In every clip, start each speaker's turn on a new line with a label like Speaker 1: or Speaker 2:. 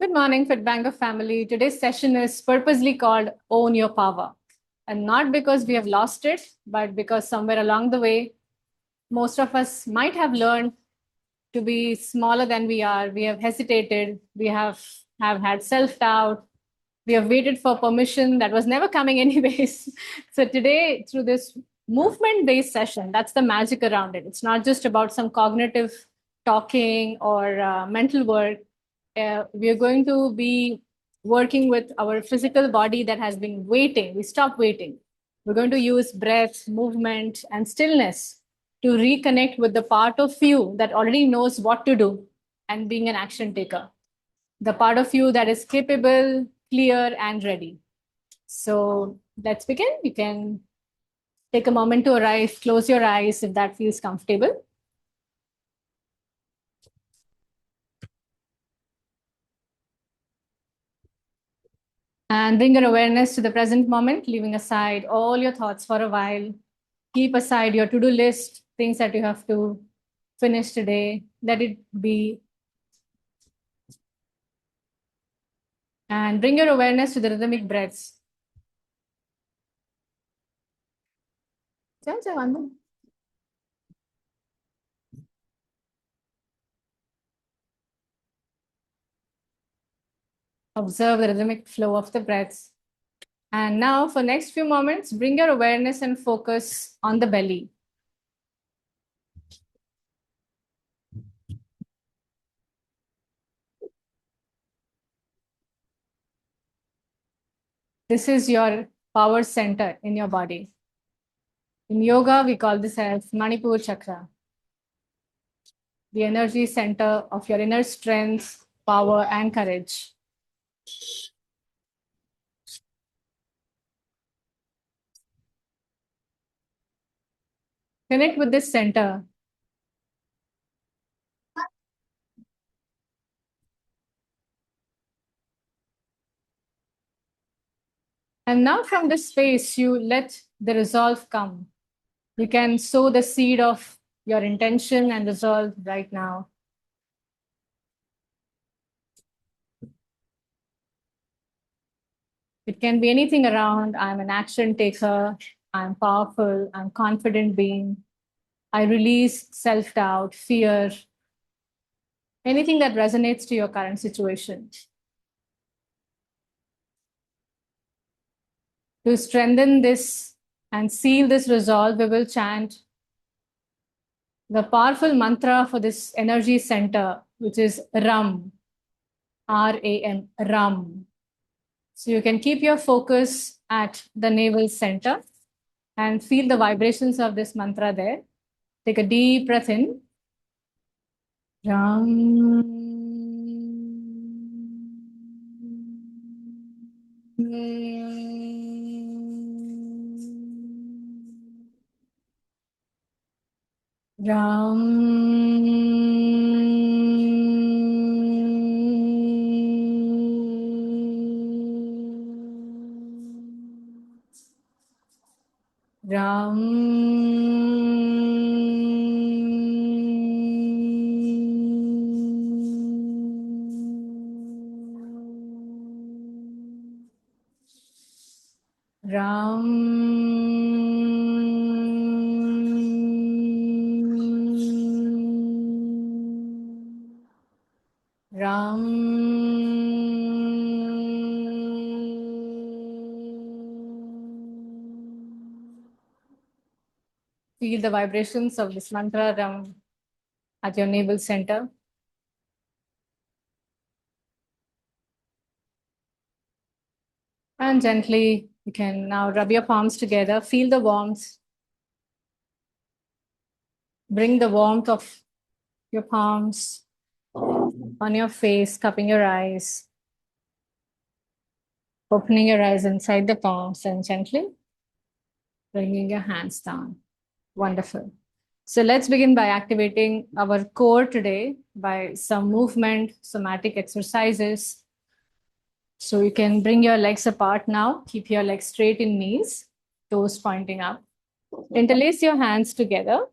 Speaker 1: Good morning, FITBANKER family. Today's session is purposely called Own Your Power. And not because we have lost it, but because somewhere along the way, most of us might have learned to be smaller than we are. We have hesitated. We have had self-doubt. We have waited for permission that was never coming anyways. So today, through this movement-based session, that's the magic around it. It's not just about some cognitive talking or mental work. We are going to be working with our physical body that has been waiting. We stop waiting. We're going to use breath, movement, and stillness to reconnect with the part of you that already knows what to do and being an action taker. The part of you that is capable, clear, and ready. So let's begin. You can take a moment to arrive, close your eyes if that feels comfortable. And bring your awareness to the present moment, leaving aside all your thoughts for a while. Keep aside your to-do list, things that you have to finish today. Let it be. And bring your awareness to the rhythmic breaths. Observe the rhythmic flow of the breaths. And now for next few moments, bring your awareness and focus on the belly. This is your power center in your body. In yoga, we call this as Manipur chakra, the energy center of your inner strength, power, and courage. Connect with this center. And now from this space, you let the resolve come. You can sow the seed of your intention and resolve right now. It can be anything around, I'm an action taker, I'm powerful, I'm confident being, I release self-doubt, fear, anything that resonates to your current situation. To strengthen this and seal this resolve, we will chant the powerful mantra for this energy center, which is RAM, R-A-M, RAM. So you can keep your focus at the navel center and feel the vibrations of this mantra there. Take a deep breath in. Ram. Ram. Ram. Ram. Ram. Feel the vibrations of this mantra Ram at your navel center. And gently, you can now rub your palms together. Feel the warmth. Bring the warmth of your palms on your face, cupping your eyes, opening your eyes inside the palms, and gently bringing your hands down. Wonderful. So let's begin by activating our core today by some movement, somatic exercises. So you can bring your legs apart now. Keep your legs straight in knees, toes pointing up. Interlace your hands together.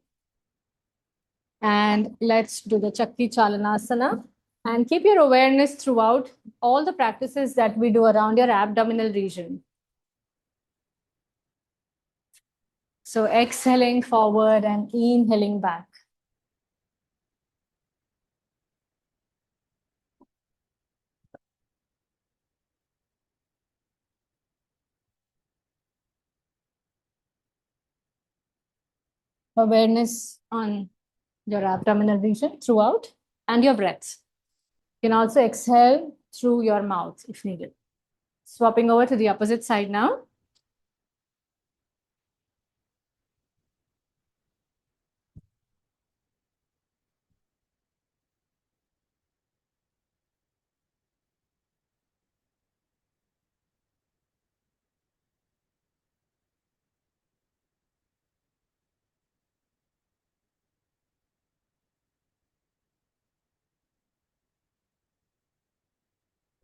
Speaker 1: And let's do the Chakti Chalanasana. And keep your awareness throughout all the practices that we do around your abdominal region. So exhaling forward and inhaling back. Awareness on your abdominal region throughout and your breath. You can also exhale through your mouth if needed. Swapping over to the opposite side now.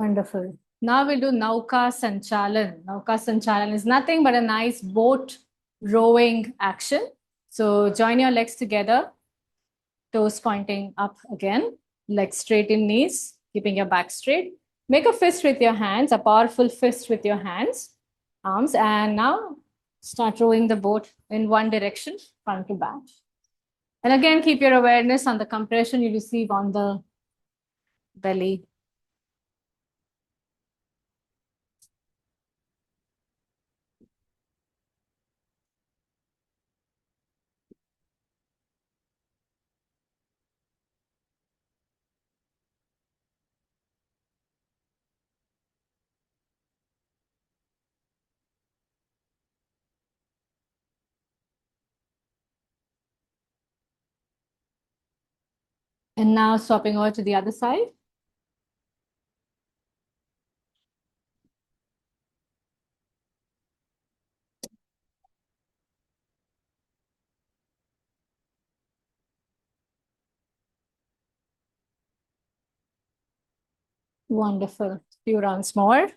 Speaker 1: Wonderful. Now we'll do Nauka Sanchalan. Nauka Sanchalan is nothing but a nice boat rowing action. So join your legs together, toes pointing up again, legs straight in knees, keeping your back straight. Make a fist with your hands, a powerful fist with your hands, arms, and now start rowing the boat in one direction, front to back. And again, keep your awareness on the compression you receive on the belly. And now swapping over to the other side. Wonderful. Few rounds more.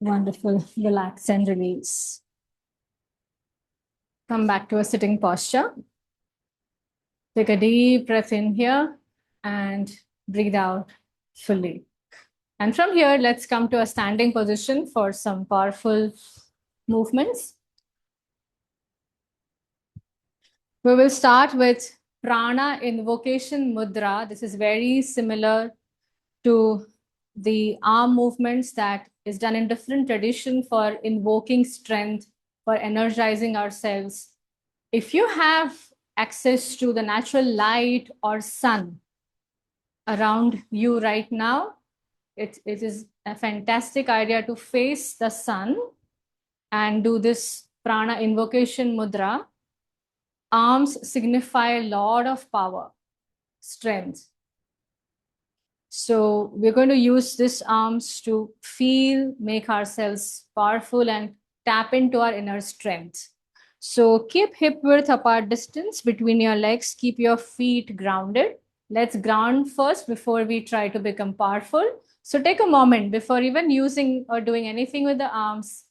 Speaker 1: Wonderful. Relax and release. Come back to a sitting posture. Take a deep breath in here and breathe out fully. And from here, let's come to a standing position for some powerful movements. We will start with Prana Invocation Mudra. This is very similar to the arm movements that is done in different tradition for invoking strength, for energizing ourselves. If you have access to the natural light or sun around you right now, it is a fantastic idea to face the sun and do this prana invocation mudra. Arms signify a lot of power, strength. So we're going to use these arms to feel, make ourselves powerful and tap into our inner strength. So keep hip width apart distance between your legs. Keep your feet grounded. Let's ground first before we try to become powerful. So take a moment before even using or doing anything with the arms.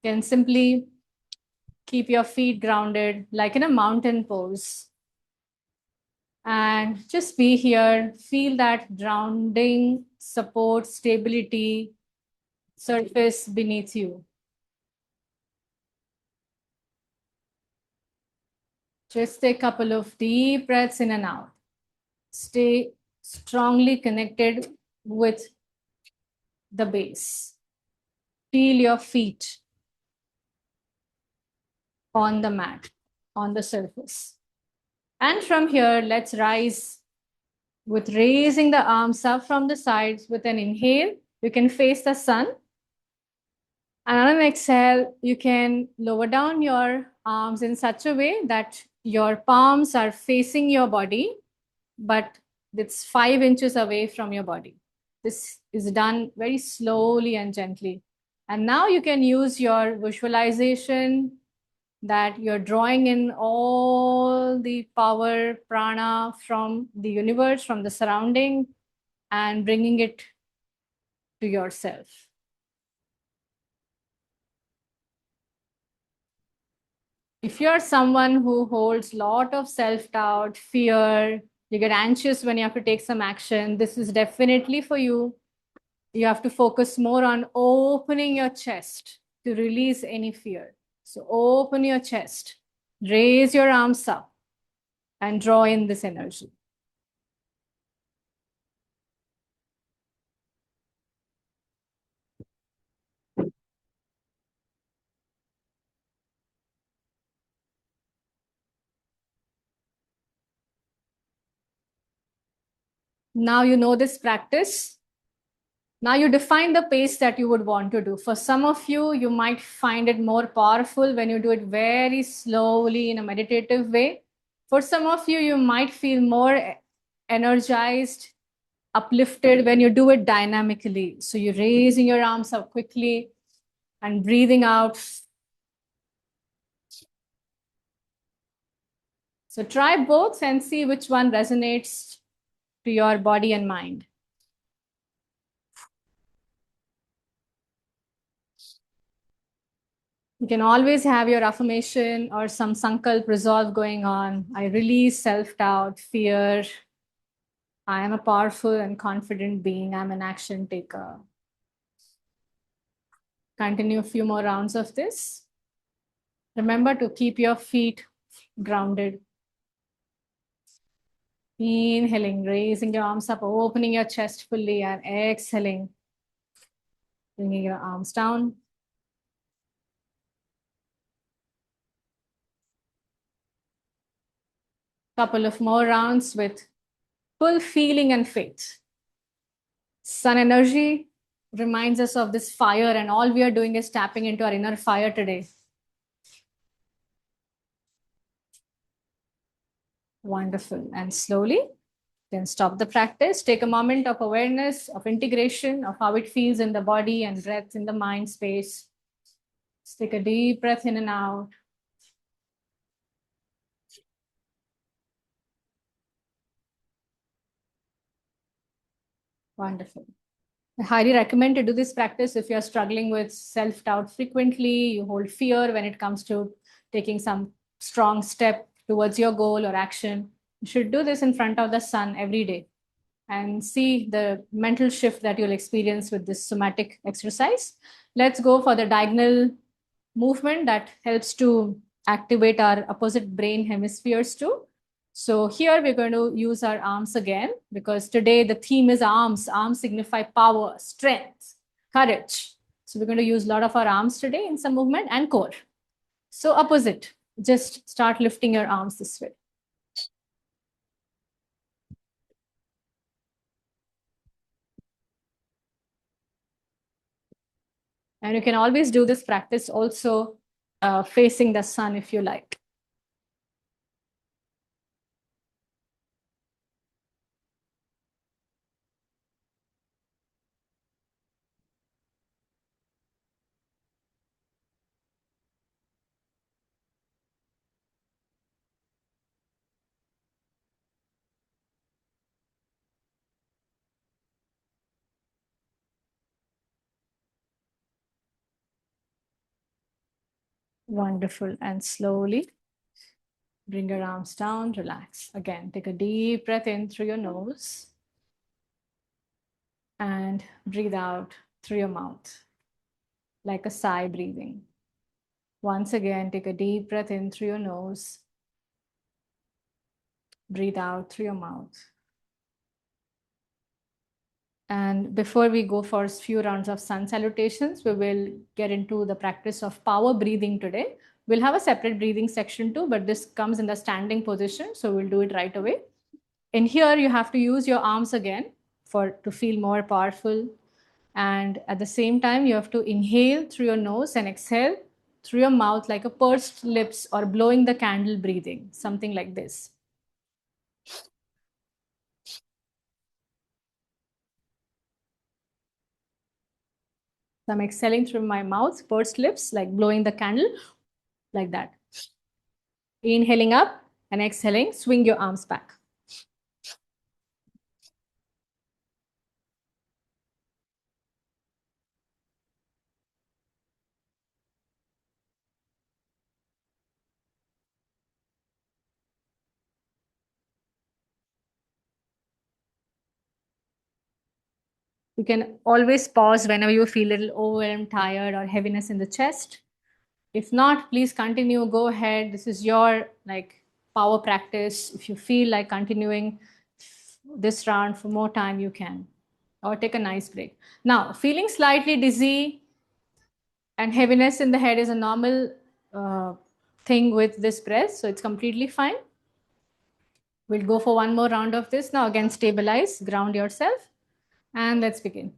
Speaker 1: You can simply keep your feet grounded like in a mountain pose. And just be here, feel that grounding, support, stability, surface beneath you. Just take a couple of deep breaths in and out. Stay strongly connected with the base. Feel your feet on the mat, on the surface. And from here, let's rise with raising the arms up from the sides with an inhale. You can face the sun. And on an exhale, you can lower down your arms in such a way that your palms are facing your body, but it's 5 inches away from your body. This is done very slowly and gently. And now you can use your visualization that you're drawing in all all the power, prana from the universe, from the surrounding, and bringing it to yourself. If you're someone who holds a lot of self-doubt, fear, you get anxious when you have to take some action, this is definitely for you. You have to focus more on opening your chest to release any fear. So open your chest, raise your arms up, and draw in this energy. Now you know this practice. Now you define the pace that you would want to do. For some of you, you might find it more powerful when you do it very slowly in a meditative way. For some of you, you might feel more energized, uplifted when you do it dynamically. So you're raising your arms up quickly and breathing out. So try both and see which one resonates to your body and mind. You can always have your affirmation or some sankalp resolve going on. I release self-doubt, fear. I am a powerful and confident being. I'm an action taker. Continue a few more rounds of this. Remember to keep your feet grounded. Inhaling, raising your arms up, opening your chest fully, and exhaling, bringing your arms down. Couple of more rounds with full feeling and faith. Sun energy reminds us of this fire, and all we are doing is tapping into our inner fire today. Wonderful. And slowly, then stop the practice. Take a moment of awareness, of integration, of how it feels in the body and breath in the mind space. Just take a deep breath in and out. Wonderful. I highly recommend to do this practice if you're struggling with self-doubt frequently, you hold fear when it comes to taking some strong step towards your goal or action. You should do this in front of the sun every day and see the mental shift that you'll experience with this somatic exercise. Let's go for the diagonal movement that helps to activate our opposite brain hemispheres too. So here we're going to use our arms again because today the theme is arms. Arms signify power, strength, courage. So we're going to use a lot of our arms today in some movement and core. So opposite, just start lifting your arms this way. And you can always do this practice also facing the sun if you like. Wonderful. And slowly bring your arms down, relax. Again, take a deep breath in through your nose and breathe out through your mouth, like a sigh breathing. Once again, take a deep breath in through your nose, breathe out through your mouth. And before we go for a few rounds of sun salutations, we will get into the practice of power breathing today. We'll have a separate breathing section too, but this comes in the standing position, so we'll do it right away. In here, you have to use your arms again to feel more powerful. And at the same time, you have to inhale through your nose and exhale through your mouth like a pursed lips or blowing the candle breathing, something like this. So I'm exhaling through my mouth, pursed lips, like blowing the candle, like that. Inhaling up And exhaling, swing your arms back. You can always pause whenever you feel a little overwhelmed, tired, or heaviness in the chest. If not, please continue. Go ahead. This is your like power practice. If you feel like continuing this round for more time, you can. Or take a nice break. Now, feeling slightly dizzy and heaviness in the head is a normal thing with this breath, so it's completely fine. We'll go for one more round of this. Now, again, stabilize, ground yourself, and let's begin.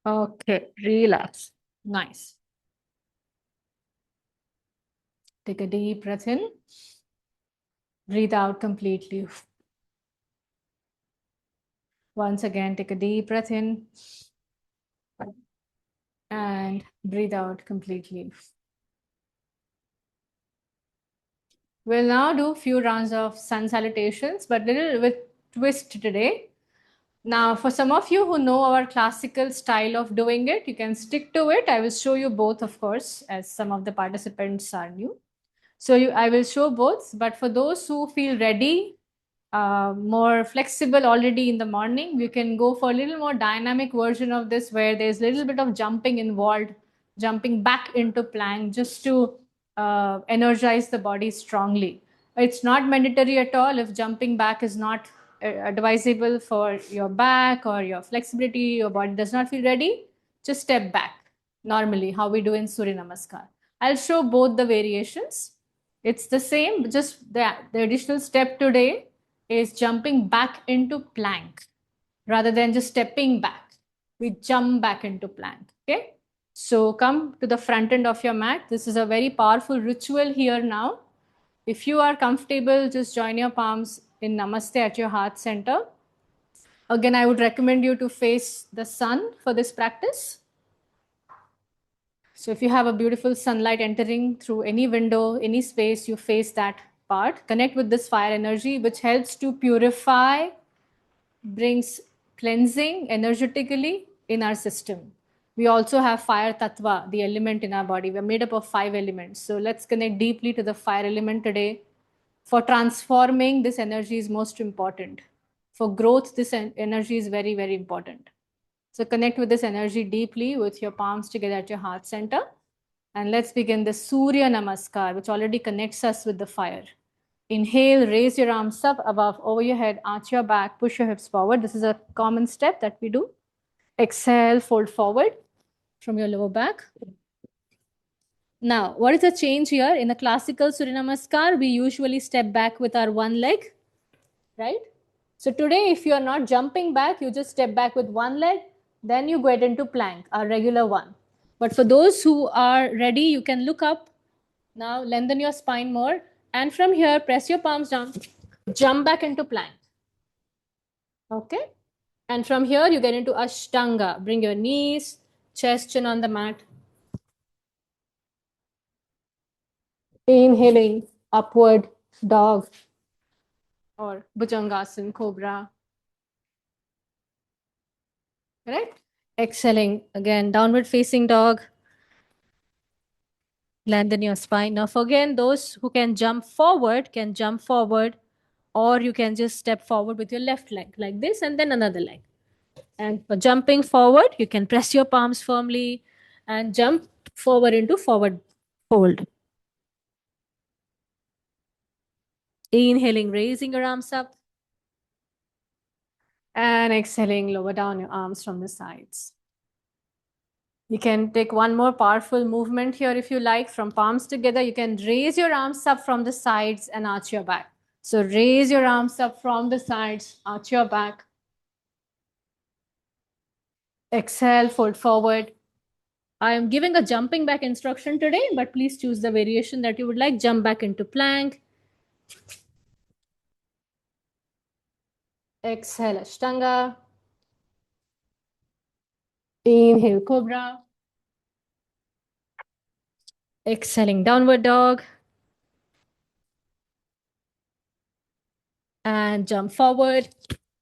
Speaker 1: Okay, relax. Nice. Take a deep breath in. Breathe out completely. Once again, take a deep breath in and breathe out completely. We'll now do a few rounds of sun salutations, but little with twist today. Now, for some of you who know our classical style of doing it, you can stick to it. I will show you both, of course, as some of the participants are new. So I will show both, but for those who feel ready, more flexible already in the morning, we can go for a little more dynamic version of this where there's a little bit of jumping involved, jumping back into plank just to energize the body strongly. It's not mandatory at all if jumping back is not advisable for your back or your flexibility, your body does not feel ready, just step back normally, how we do in Surya Namaskar. I'll show both the variations. It's the same, just the additional step today is jumping back into plank rather than just stepping back. We jump back into plank. Okay. So come to the front end of your mat. This is a very powerful ritual here now. If you are comfortable, just join your palms in Namaste at your heart center. Again, I would recommend you to face the sun for this practice. So if you have a beautiful sunlight entering through any window, any space, you face that part. Connect with this fire energy, which helps to purify, brings cleansing energetically in our system. We also have fire tattva, the element in our body. We're made up of 5 elements. So let's connect deeply to the fire element today. For transforming, this energy is most important. For growth, this energy is very, very important. So connect with this energy deeply with your palms together at your heart center. And let's begin the Surya Namaskar, which already connects us with the fire. Inhale, raise your arms up above over your head, arch your back, push your hips forward. This is a common step that we do. Exhale, fold forward from your lower back. Now, what is the change here? In the classical Surya Namaskar, we usually step back with our one leg, right? So today, if you are not jumping back, you just step back with one leg, then you get into plank, our regular one. But for those who are ready, you can look up. Now lengthen your spine more. And from here, press your palms down, jump back into plank. Okay? And from here, you get into Ashtanga. Bring your knees, chest, chin on the mat. Inhaling, upward dog or Bhujangasana, cobra. Right? Exhaling, again, downward facing dog. Lengthen your spine. Now, for again, those who can jump forward, or you can just step forward with your left leg like this and then another leg. And for jumping forward, you can press your palms firmly and jump forward into forward fold. Inhaling, raising your arms up. And exhaling, lower down your arms from the sides. You can take one more powerful movement here if you like. From palms together, you can raise your arms up from the sides and arch your back. So raise your arms up from the sides, arch your back. Exhale, fold forward. I am giving a jumping back instruction today, but please choose the variation that you would like. Jump back into plank. Exhale, Ashtanga. Inhale, Cobra. Exhaling, Downward Dog. And jump forward.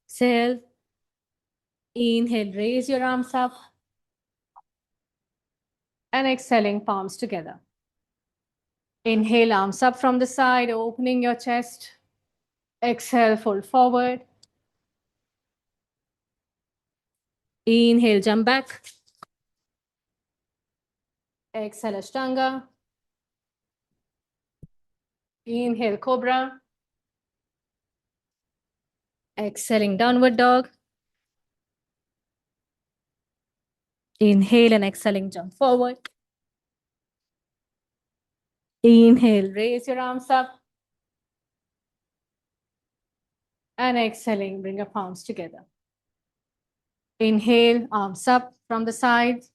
Speaker 1: Exhale. Inhale, raise your arms up. And exhaling, palms together. Inhale, arms up from the side, opening your chest. Exhale, fold forward. Inhale, jump back. Exhale, Ashtanga. Inhale, Cobra. Exhaling, Downward Dog. Inhale and exhaling, jump forward. Inhale, raise your arms up. And exhaling, bring your palms together. Inhale, arms up from the sides.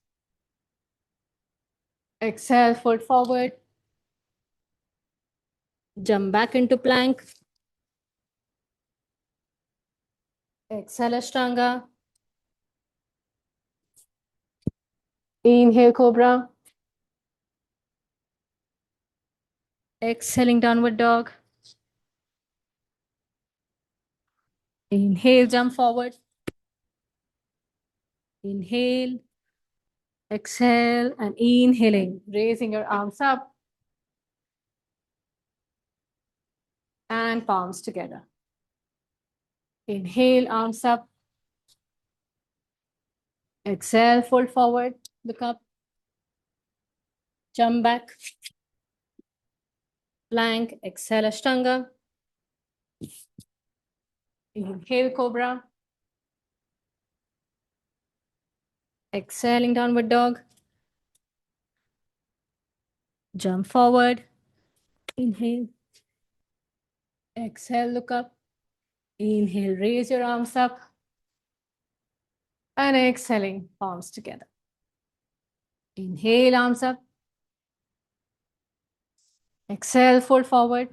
Speaker 1: Exhale, fold forward. Jump back into plank. Exhale, Ashtanga. Inhale, Cobra. Exhaling, Downward Dog. Inhale, jump forward. Inhale. Exhale and inhaling, raising your arms up and palms together. Inhale, arms up. Exhale, fold forward, look up. Jump back. Plank, exhale, Ashtanga. Inhale, Cobra. Exhaling, Downward Dog. Jump forward. Inhale. Exhale, look up. Inhale, raise your arms up. And exhaling, palms together. Inhale, arms up. Exhale, fold forward.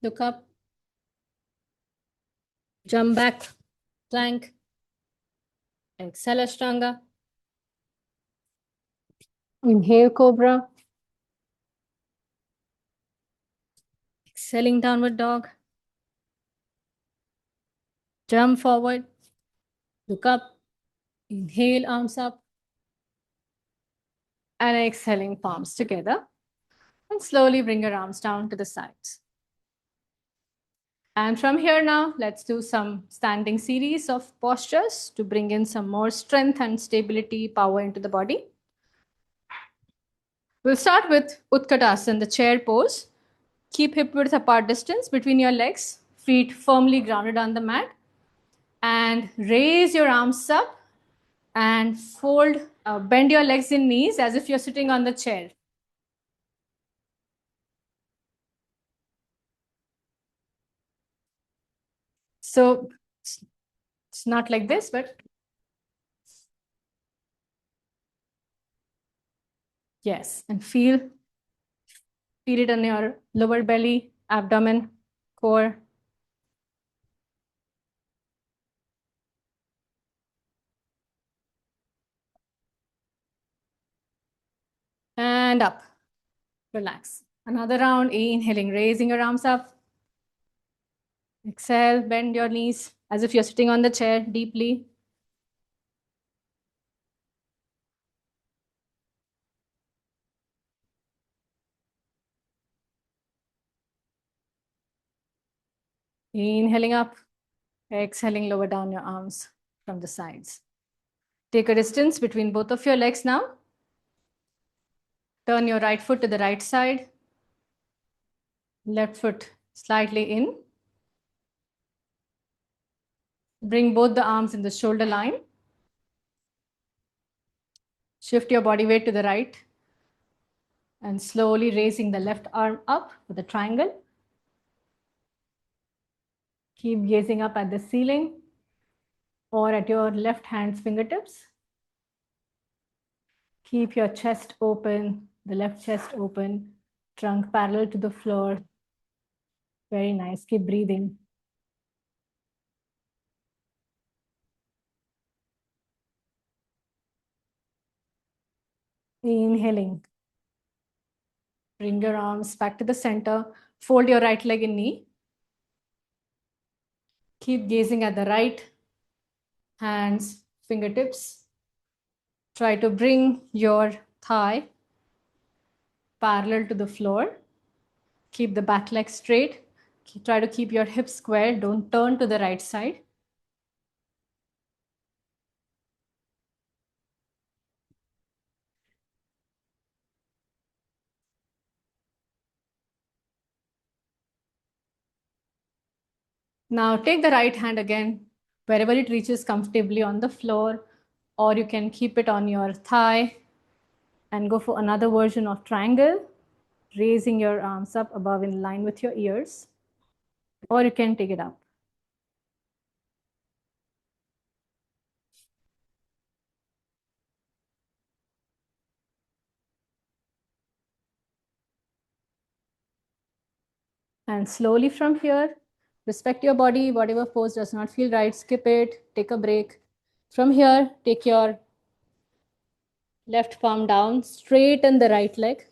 Speaker 1: Look up. Jump back. Plank. Exhale, Ashtanga. Inhale, Cobra. Exhaling, Downward Dog. Jump forward. Look up. Inhale, arms up. And exhaling, palms together. And slowly bring your arms down to the sides. And from here now, let's do some standing series of postures to bring in some more strength and stability, power into the body. We'll start with Utkatasana, the chair pose. Keep hip width apart distance between your legs, feet firmly grounded on the mat. And raise your arms up and fold, bend your legs in knees as if you're sitting on the chair. So it's not like this, but yes, and feel it on your lower belly, abdomen, core. And up. Relax. Another round, inhaling, raising your arms up. Exhale, bend your knees as if you're sitting on the chair deeply. Inhaling up, exhaling, lower down your arms from the sides. Take a distance between both of your legs now. Turn your right foot to the right side. Left foot slightly in. Bring both the arms in the shoulder line. Shift your body weight to the right and slowly raising the left arm up with a triangle. Keep gazing up at the ceiling or at your left hand's fingertips. Keep your chest open, the left chest open, trunk parallel to the floor. Very nice. Keep breathing. Inhaling. Bring your arms back to the center. Fold your right leg in knee. Keep gazing at the right hands, fingertips. Try to bring your thigh parallel to the floor. Keep the back leg straight. Try to keep your hips square. Don't turn to the right side. Now take the right hand again, wherever it reaches comfortably on the floor, or you can keep it on your thigh and go for another version of triangle, raising your arms up above in line with your ears, or you can take it up. And slowly from here, respect your body. Whatever pose does not feel right, skip it, take a break. From here, take your left palm down, straighten the right leg.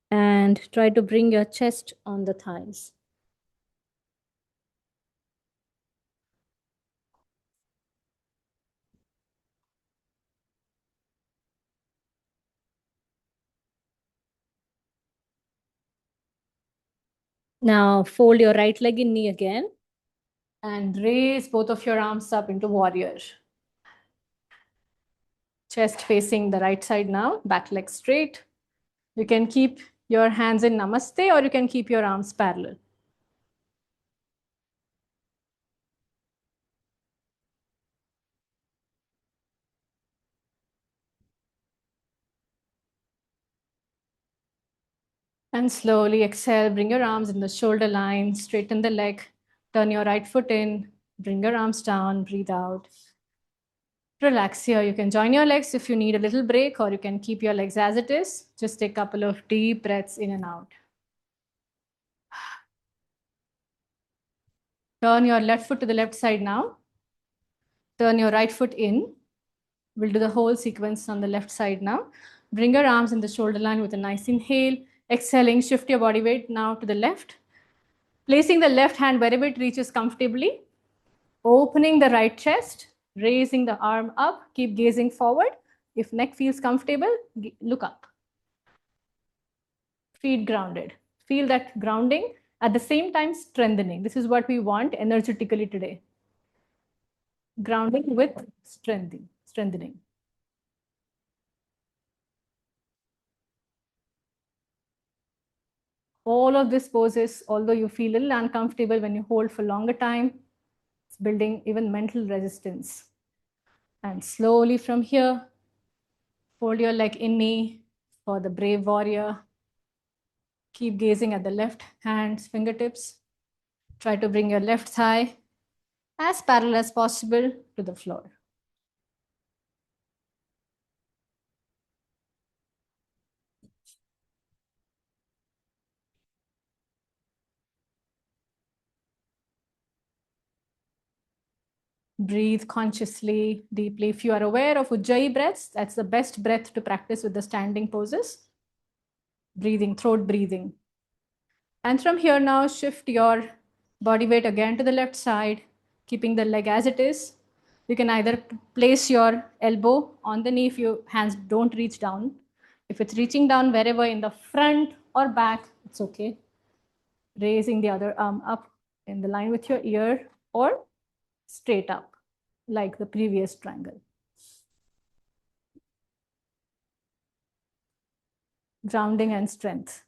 Speaker 1: And try to bring your chest on the thighs. Now fold your right leg in knee again and raise both of your arms up into warrior. Chest facing the right side now, back leg straight. You can keep your hands in namaste or you can keep your arms parallel. And slowly exhale, bring your arms in the shoulder line, straighten the leg, turn your right foot in, bring your arms down, breathe out. Relax here. You can join your legs if you need a little break, or you can keep your legs as it is. Just take a couple of deep breaths in and out. Turn your left foot to the left side now. Turn your right foot in. We'll do the whole sequence on the left side now. Bring your arms in the shoulder line with a nice inhale. Exhaling, shift your body weight now to the left. Placing the left hand wherever it reaches comfortably. Opening the right chest. Raising the arm up. Keep gazing forward. If neck feels comfortable, look up. Feet grounded. Feel that grounding, at the same time strengthening. This is what we want energetically today. Grounding with strengthening. All of these poses, although you feel a little uncomfortable when you hold for longer time, it's building even mental resistance. And slowly from here, fold your leg in knee for the brave warrior. Keep gazing at the left hand's fingertips. Try to bring your left thigh as parallel as possible to the floor. Breathe consciously, deeply. If you are aware of Ujjayi breaths, that's the best breath to practice with the standing poses. Breathing, throat breathing. And from here now, shift your body weight again to the left side, keeping the leg as it is. You can either place your elbow on the knee if your hands don't reach down. If it's reaching down wherever in the front or back, it's okay. Raising the other arm up in the line with your ear or straight up like the previous triangle. Grounding and strength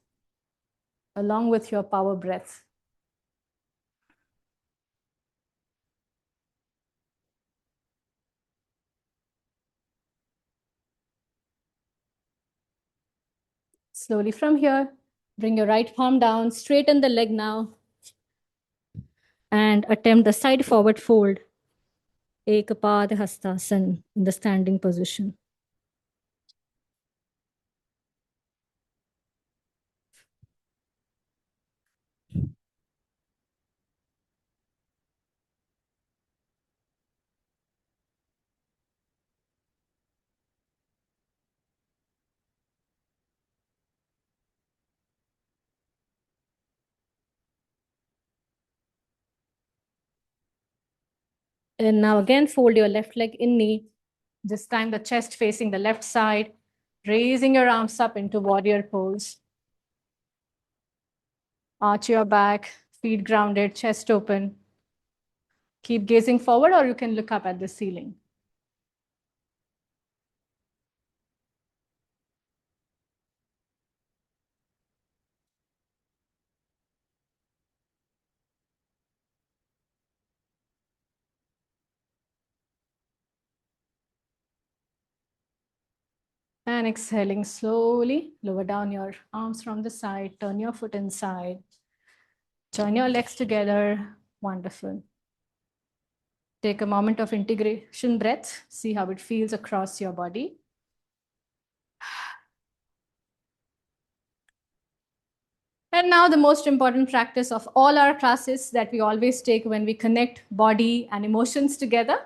Speaker 1: along with your power breath. Slowly from here, bring your right palm down, straighten the leg now, and attempt the side forward fold. Ekapada Hastasana in the standing position. And now again, fold your left leg in knee. This time the chest facing the left side, raising your arms up into warrior pose. Arch your back, feet grounded, chest open. Keep gazing forward, or you can look up at the ceiling. And exhaling slowly, lower down your arms from the side, turn your foot inside, join your legs together. Wonderful. Take a moment of integration breath, see how it feels across your body. And now the most important practice of all our classes that we always take when we connect body and emotions together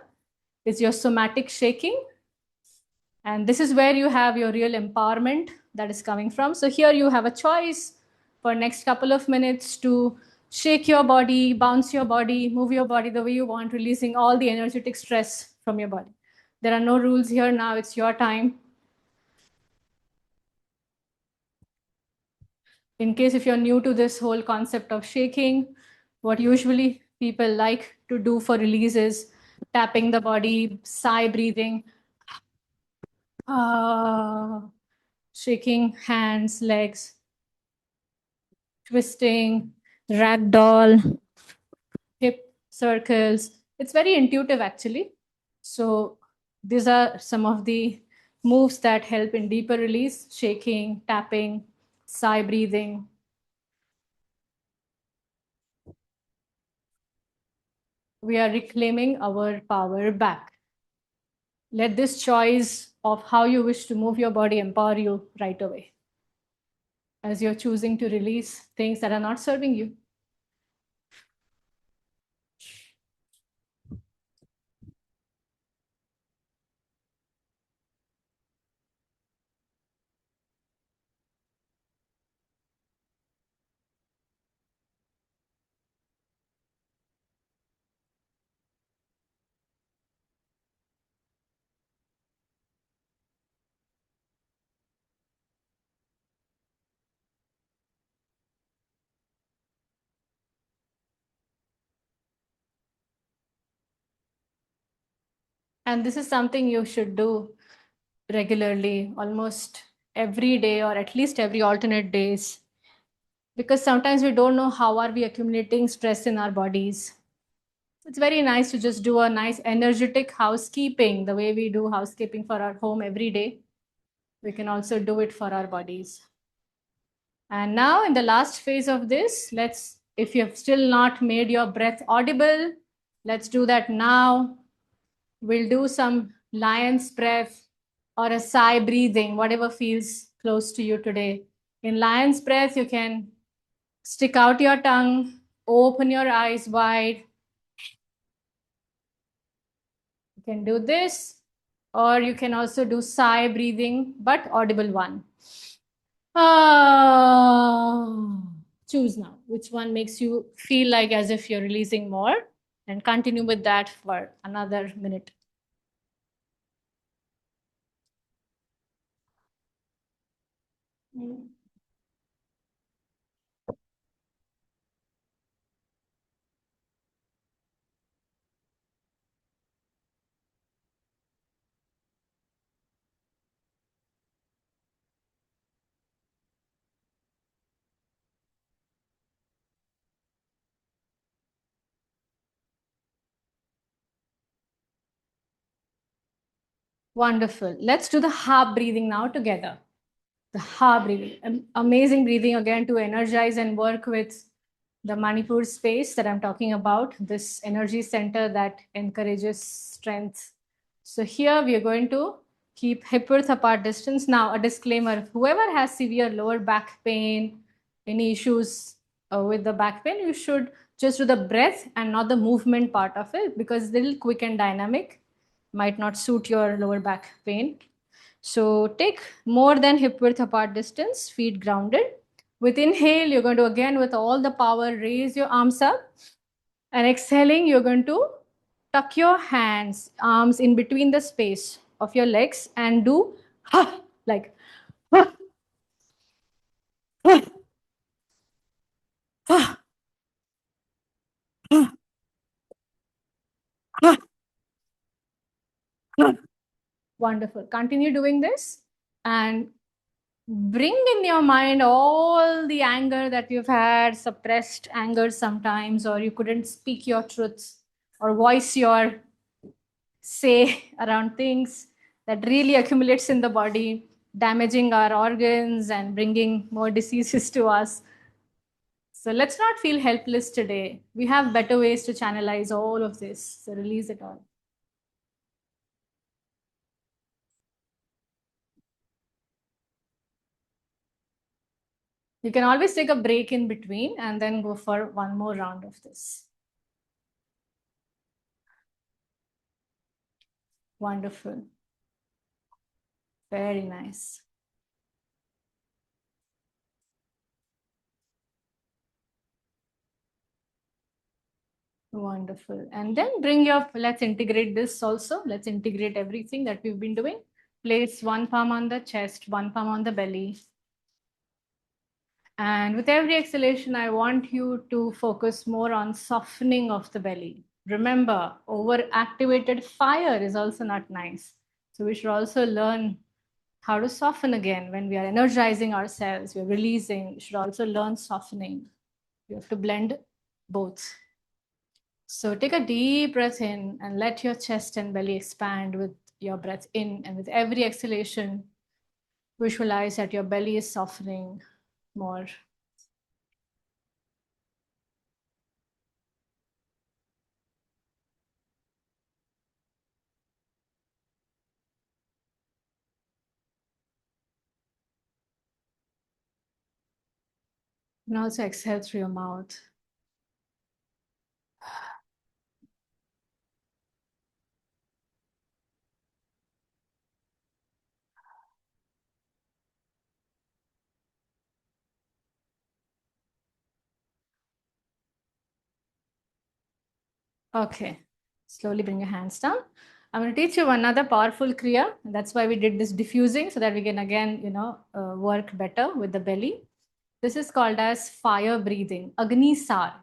Speaker 1: is your somatic shaking. And this is where you have your real empowerment that is coming from. So here you have a choice for next couple of minutes to shake your body, bounce your body, move your body the way you want, releasing all the energetic stress from your body. There are no rules here now, it's your time. In case if you're new to this whole concept of shaking, what usually people like to do for release is tapping the body, sigh breathing, shaking hands, legs, twisting, ragdoll, hip circles. It's very intuitive actually. So these are some of the moves that help in deeper release: shaking, tapping, sigh breathing. We are reclaiming our power back. Let this choice of how you wish to move your body empower you right away as you're choosing to release things that are not serving you. And this is something you should do regularly, almost every day or at least every alternate days, because sometimes we don't know how are we accumulating stress in our bodies. It's very nice to just do a nice energetic housekeeping, the way we do housekeeping for our home every day. We can also do it for our bodies. And now in the last phase of this, if you have still not made your breath audible, let's do that now. We'll do some lion's breath or a sigh breathing, whatever feels close to you today. In lion's breath, you can stick out your tongue, open your eyes wide. You can do this, or you can also do sigh breathing, but audible one. Ah. Choose now which one makes you feel like as if you're releasing more, and continue with that for another minute. Wonderful. Let's do the half breathing now together. The ha breathing. Amazing breathing again to energize and work with the Manipur space that I'm talking about, this energy center that encourages strength. So here we are going to keep hip width apart distance. Now, a disclaimer, whoever has severe lower back pain, any issues with the back pain, you should just do the breath and not the movement part of it, because it's a little quick and dynamic, might not suit your lower back pain. So take more than hip width apart distance, feet grounded. With inhale, you're going to again with all the power raise your arms up, and exhaling, you're going to tuck your hands, arms in between the space of your legs and do ha, like ha, ha, ha, ha, ha, ha. Wonderful. Continue doing this and bring in your mind all the anger that you've had, suppressed anger sometimes, or you couldn't speak your truths or voice your say around things that really accumulates in the body, damaging our organs and bringing more diseases to us. So let's not feel helpless today. We have better ways to channelize all of this. So release it all. You can always take a break in between and then go for one more round of this. Wonderful. Very nice. Wonderful. And then bring your, let's integrate this also. Let's integrate everything that we've been doing. Place one palm on the chest, one palm on the belly. And with every exhalation, I want you to focus more on softening of the belly. Remember, overactivated fire is also not nice. So we should also learn how to soften again. When we are energizing ourselves, we're releasing, we should also learn softening. You have to blend both. So take a deep breath in and let your chest and belly expand with your breath in. And with every exhalation, visualize that your belly is softening more. And also exhale through your mouth. Okay, slowly bring your hands down. I'm going to teach you another powerful kriya. And that's why we did this diffusing, so that we can again, work better with the belly. This is called as fire breathing, Agni Sar.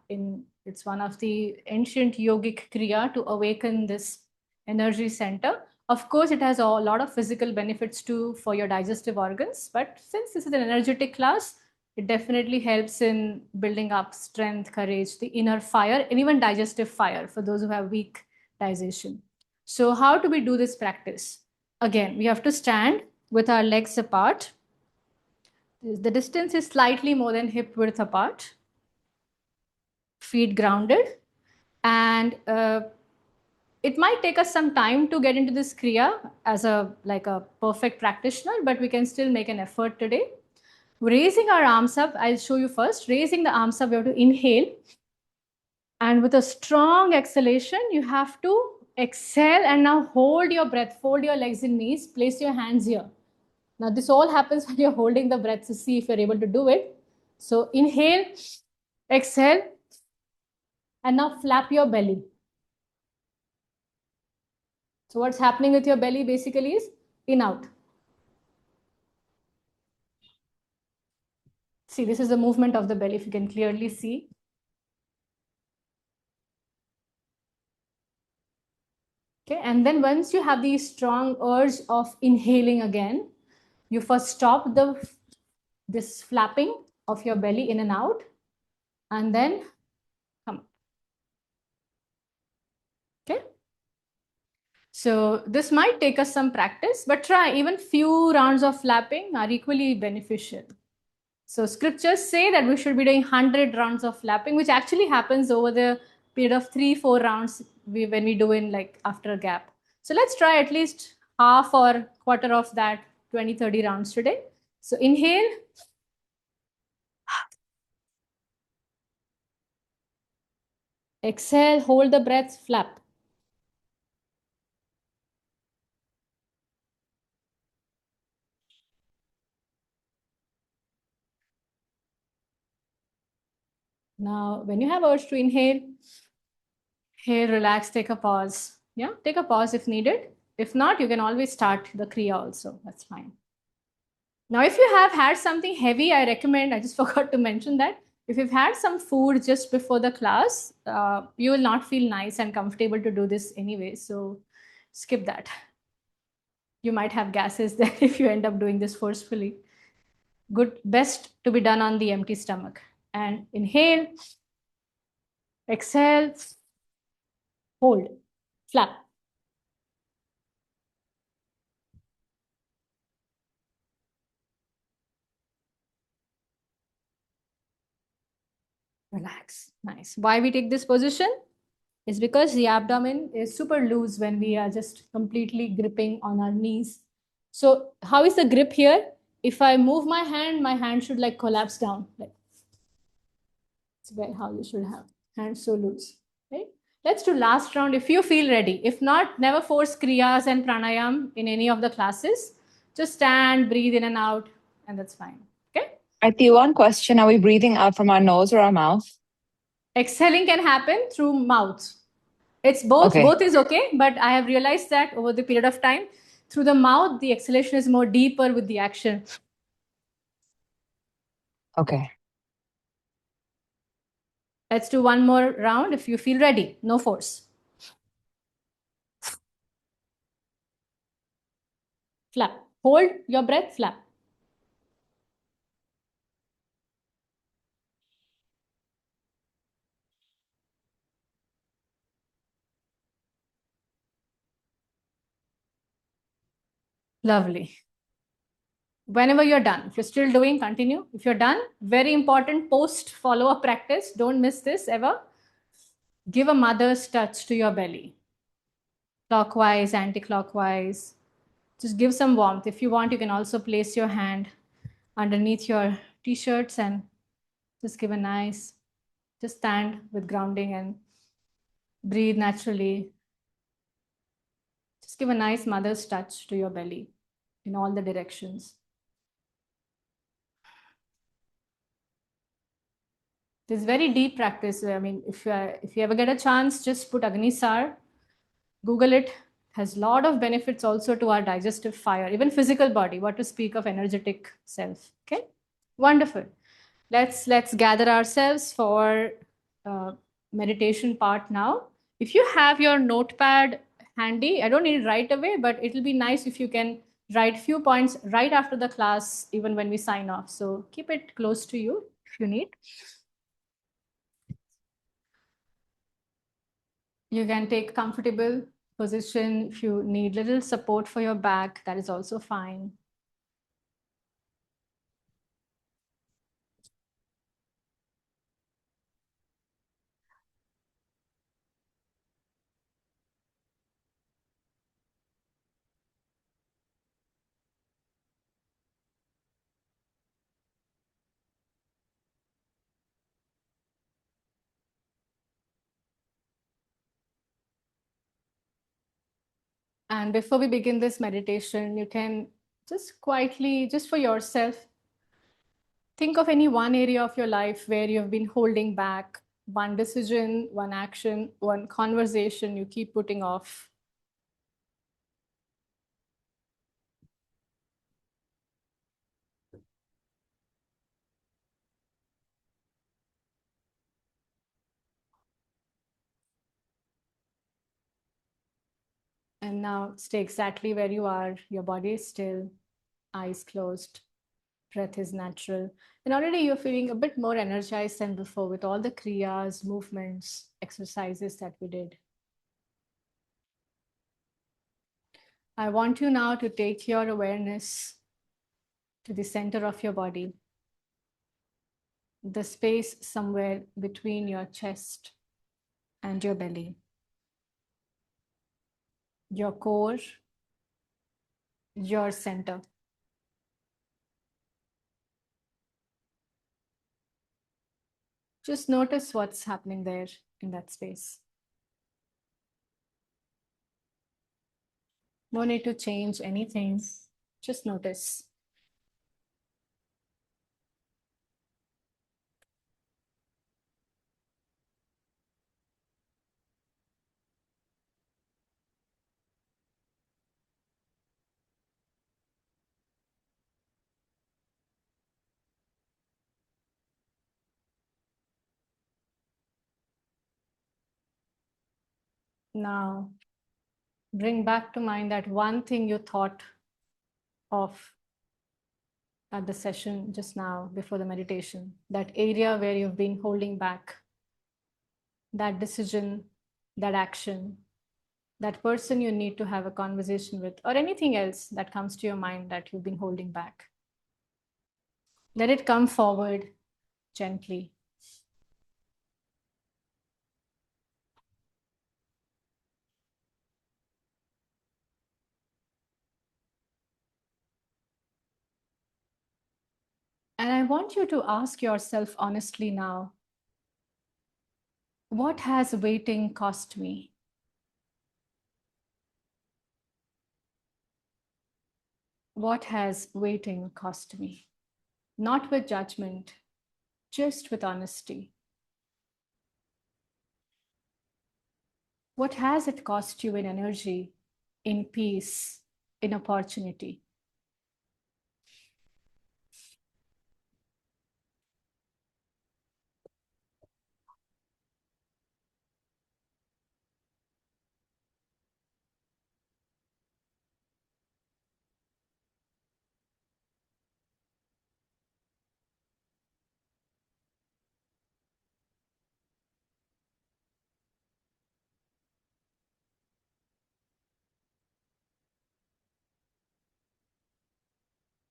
Speaker 1: It's one of the ancient yogic kriya to awaken this energy center. Of course, it has a lot of physical benefits too for your digestive organs. But since this is an energetic class, it definitely helps in building up strength, courage, the inner fire, and even digestive fire for those who have weak digestion. So, how do we do this practice? Again, we have to stand with our legs apart. The distance is slightly more than hip width apart, feet grounded, and it might take us some time to get into this kriya as a perfect practitioner, but we can still make an effort today. Raising our arms up, I'll show you first. Raising the arms up, we have to inhale, and with a strong exhalation, you have to exhale and now hold your breath, fold your legs in knees, place your hands here. Now, this all happens when you're holding the breath to see if you're able to do it. So, inhale, exhale, and now flap your belly. So, what's happening with your belly basically is in out. See, this is the movement of the belly, if you can clearly see. Okay, and then once you have the strong urge of inhaling again, you first stop this flapping of your belly in and out, and then come. Okay. So this might take us some practice, but try. Even few rounds of flapping are equally beneficial. So scriptures say that we should be doing 100 rounds of flapping, which actually happens over the period of 3-4 rounds when we do in like after a gap. So let's try at least half or quarter of that 20-30 rounds today. So inhale. Exhale, hold the breath, flap. Now, when you have urge to inhale, here, relax, take a pause. Yeah, take a pause if needed. If not, you can always start the Kriya also. That's fine. Now, if you have had something heavy, I recommend, I just forgot to mention that. If you've had some food just before the class, you will not feel nice and comfortable to do this anyway. So skip that. You might have gases there if you end up doing this forcefully. Good, best to be done on the empty stomach. And inhale, exhale, hold, flap. Relax. Nice. Why we take this position is because the abdomen is super loose when we are just completely gripping on our knees. So how is the grip here? If I move my hand should like collapse down. Like it's how you should have hands so loose. Right? Let's do last round if you feel ready. If not, never force kriyas and pranayam in any of the classes. Just stand, breathe in and out, and that's fine. Okay.
Speaker 2: Aarti, one question. Are we breathing out from our nose or our mouth?
Speaker 1: Exhaling can happen through mouth. It's both.
Speaker 2: Okay.
Speaker 1: Both is okay, but I have realized that over the period of time, through the mouth, the exhalation is more deeper with the action.
Speaker 2: Okay.
Speaker 1: Let's do one more round if you feel ready. No force. Flap. Hold your breath, flap. Lovely. Whenever you're done, if you're still doing, continue. If you're done, very important post follow-up practice. Don't miss this ever. Give a mother's touch to your belly. Clockwise, anti-clockwise. Just give some warmth. If you want, you can also place your hand underneath your t-shirts and just give a nice, just stand with grounding and breathe naturally. Just give a nice mother's touch to your belly in all the directions. This is very deep practice. I mean, if you ever get a chance, just put Agnisar, Google it. Has a lot of benefits also to our digestive fire, even physical body. What to speak of energetic self? Okay, wonderful. Let's gather ourselves for meditation part now. If you have your notepad handy, I don't need it right away, but it'll be nice if you can write few points right after the class, even when we sign off. So keep it close to you if you need. You can take comfortable position. If you need little support for your back, that is also fine. And before we begin this meditation, you can just quietly, just for yourself, think of any one area of your life where you've been holding back, one decision, one action, one conversation you keep putting off. And now stay exactly where you are. Your body is still, eyes closed, breath is natural. And already you're feeling a bit more energized than before with all the kriyas, movements, exercises that we did. I want you now to take your awareness to the center of your body, the space somewhere between your chest and your belly, your core, your center. Just notice what's happening there in that space. No need to change anything, just notice. Now, bring back to mind that one thing you thought of at the session just now before the meditation, that area where you've been holding back, that decision, that action, that person you need to have a conversation with, or anything else that comes to your mind that you've been holding back. Let it come forward gently. And I want you to ask yourself honestly now, what has waiting cost me? What has waiting cost me? Not with judgment, just with honesty. What has it cost you in energy, in peace, in opportunity?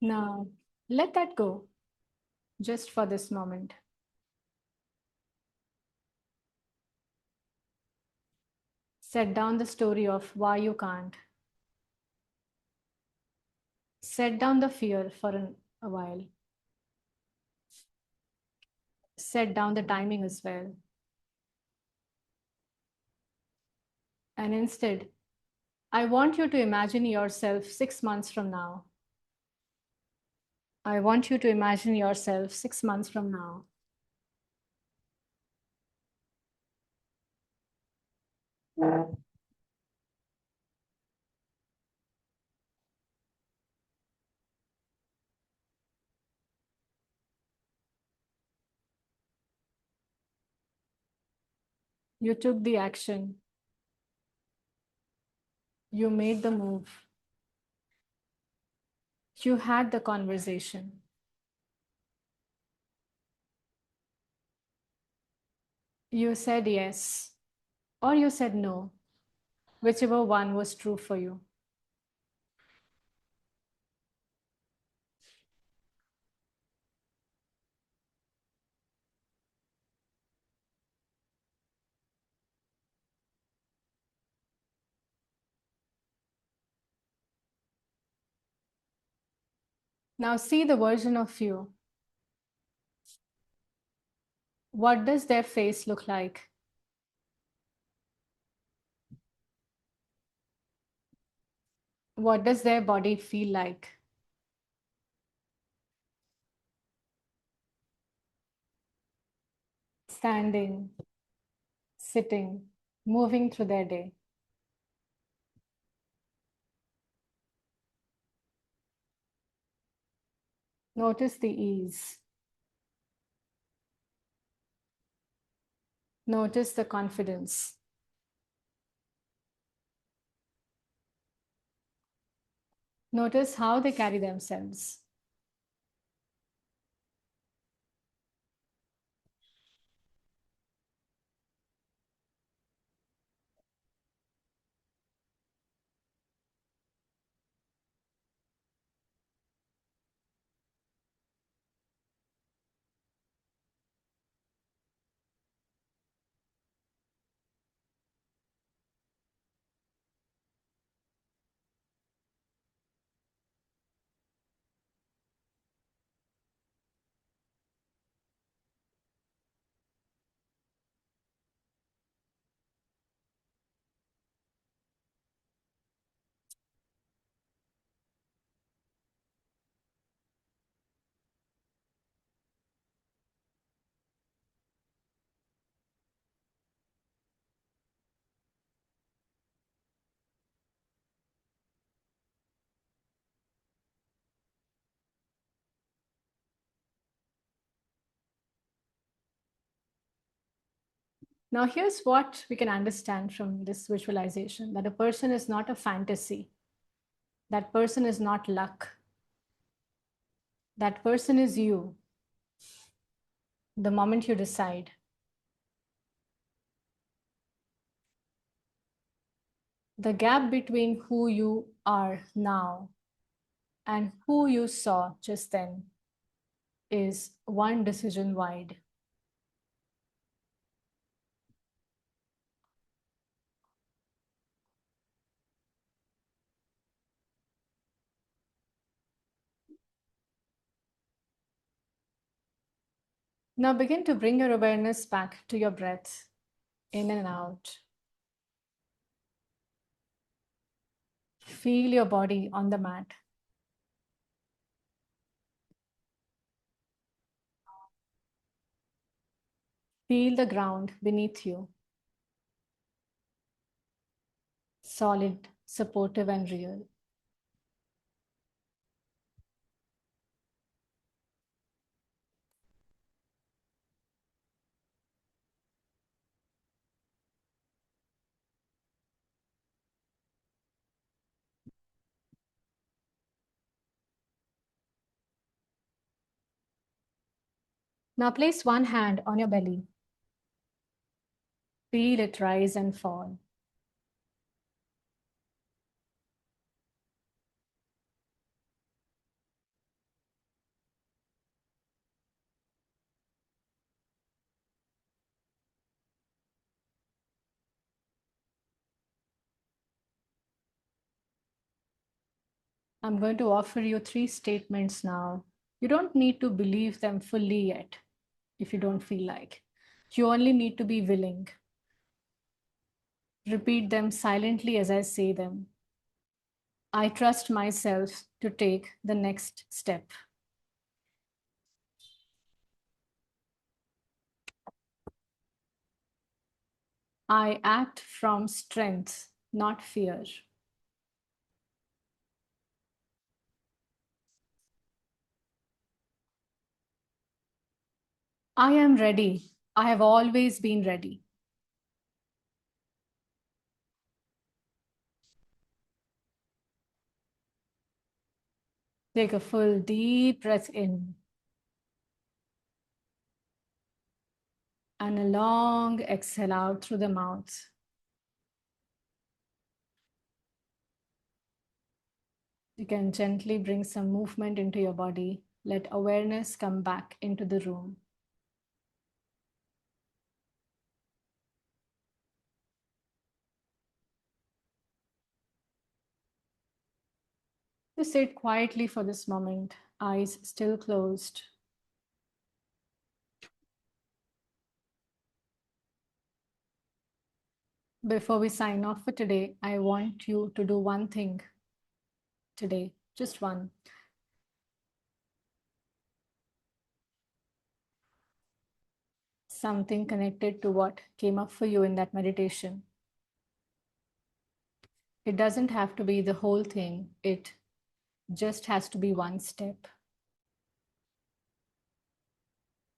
Speaker 1: Now, let that go just for this moment. Set down the story of why you can't. Set down the fear for a while. Set down the timing as well. And instead, I want you to imagine yourself 6 months from now. I want you to imagine yourself 6 months from now. You took the action. You made the move. You had the conversation. You said yes, or you said no, whichever one was true for you. Now see the version of you. What does their face look like? What does their body feel like? Standing, sitting, moving through their day. Notice the ease. Notice the confidence. Notice how they carry themselves. Now, here's what we can understand from this visualization, that a person is not a fantasy. That person is not luck. That person is you, the moment you decide. The gap between who you are now and who you saw just then is one decision wide. Now begin to bring your awareness back to your breath, in and out. Feel your body on the mat. Feel the ground beneath you. Solid, supportive, and real. Now place one hand on your belly. Feel it rise and fall. I'm going to offer you 3 statements now. You don't need to believe them fully yet if you don't feel like. You only need to be willing. Repeat them silently as I say them. I trust myself to take the next step. I act from strength, not fear. I am ready. I have always been ready. Take a full deep breath in and a long exhale out through the mouth. You can gently bring some movement into your body. Let awareness come back into the room. Just sit quietly for this moment, eyes still closed. Before we sign off for today, I want you to do one thing today, just one. Something connected to what came up for you in that meditation. It doesn't have to be the whole thing. It just has to be one step.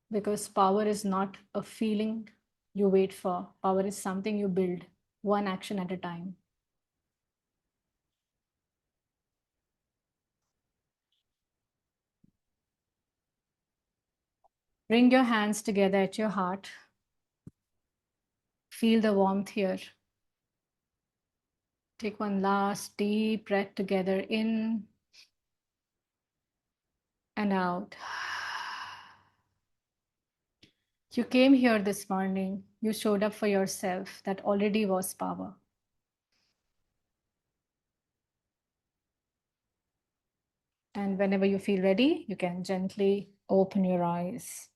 Speaker 1: Because power is not a feeling you wait for. Power is something you build, one action at a time. Bring your hands together at your heart. Feel the warmth here. Take one last deep breath together in and out. You came here this morning. You showed up for yourself. That already was power. And whenever you feel ready, you can gently open your eyes.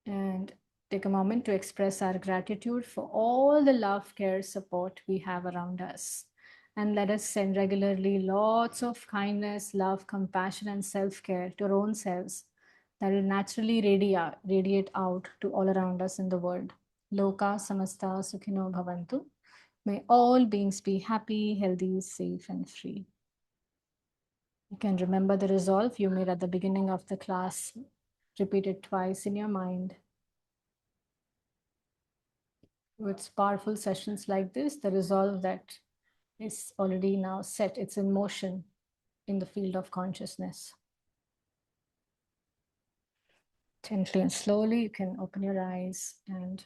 Speaker 1: And take a moment to express our gratitude for all the love, care, support we have around us. And let us send regularly lots of kindness, love, compassion, and self-care to our own selves that will naturally radiate out to all around us in the world. Loka samasta sukhino bhavantu. May all beings be happy, healthy, safe, and free. You can remember the resolve you made at the beginning of the class. Repeat it twice in your mind. With powerful sessions like this, the resolve that is already now set, it's in motion in the field of consciousness. Gently and slowly, you can open your eyes and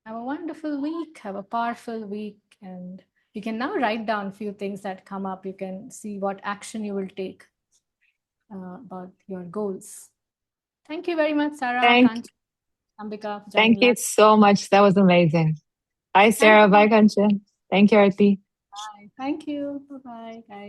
Speaker 1: have a wonderful week, have a powerful week. And you can now write down a few things that come up. You can see what action you will take about your goals. Thank you very much, Sarah, Kancha, Ambika, for
Speaker 2: Thank
Speaker 1: joining
Speaker 2: you
Speaker 1: live.
Speaker 2: so much. That was amazing. Bye,
Speaker 1: Thank
Speaker 2: Sarah.
Speaker 1: you.
Speaker 2: Bye, Kanchan. Thank you, Aarti.
Speaker 1: Bye. Thank you. Bye-bye, guys.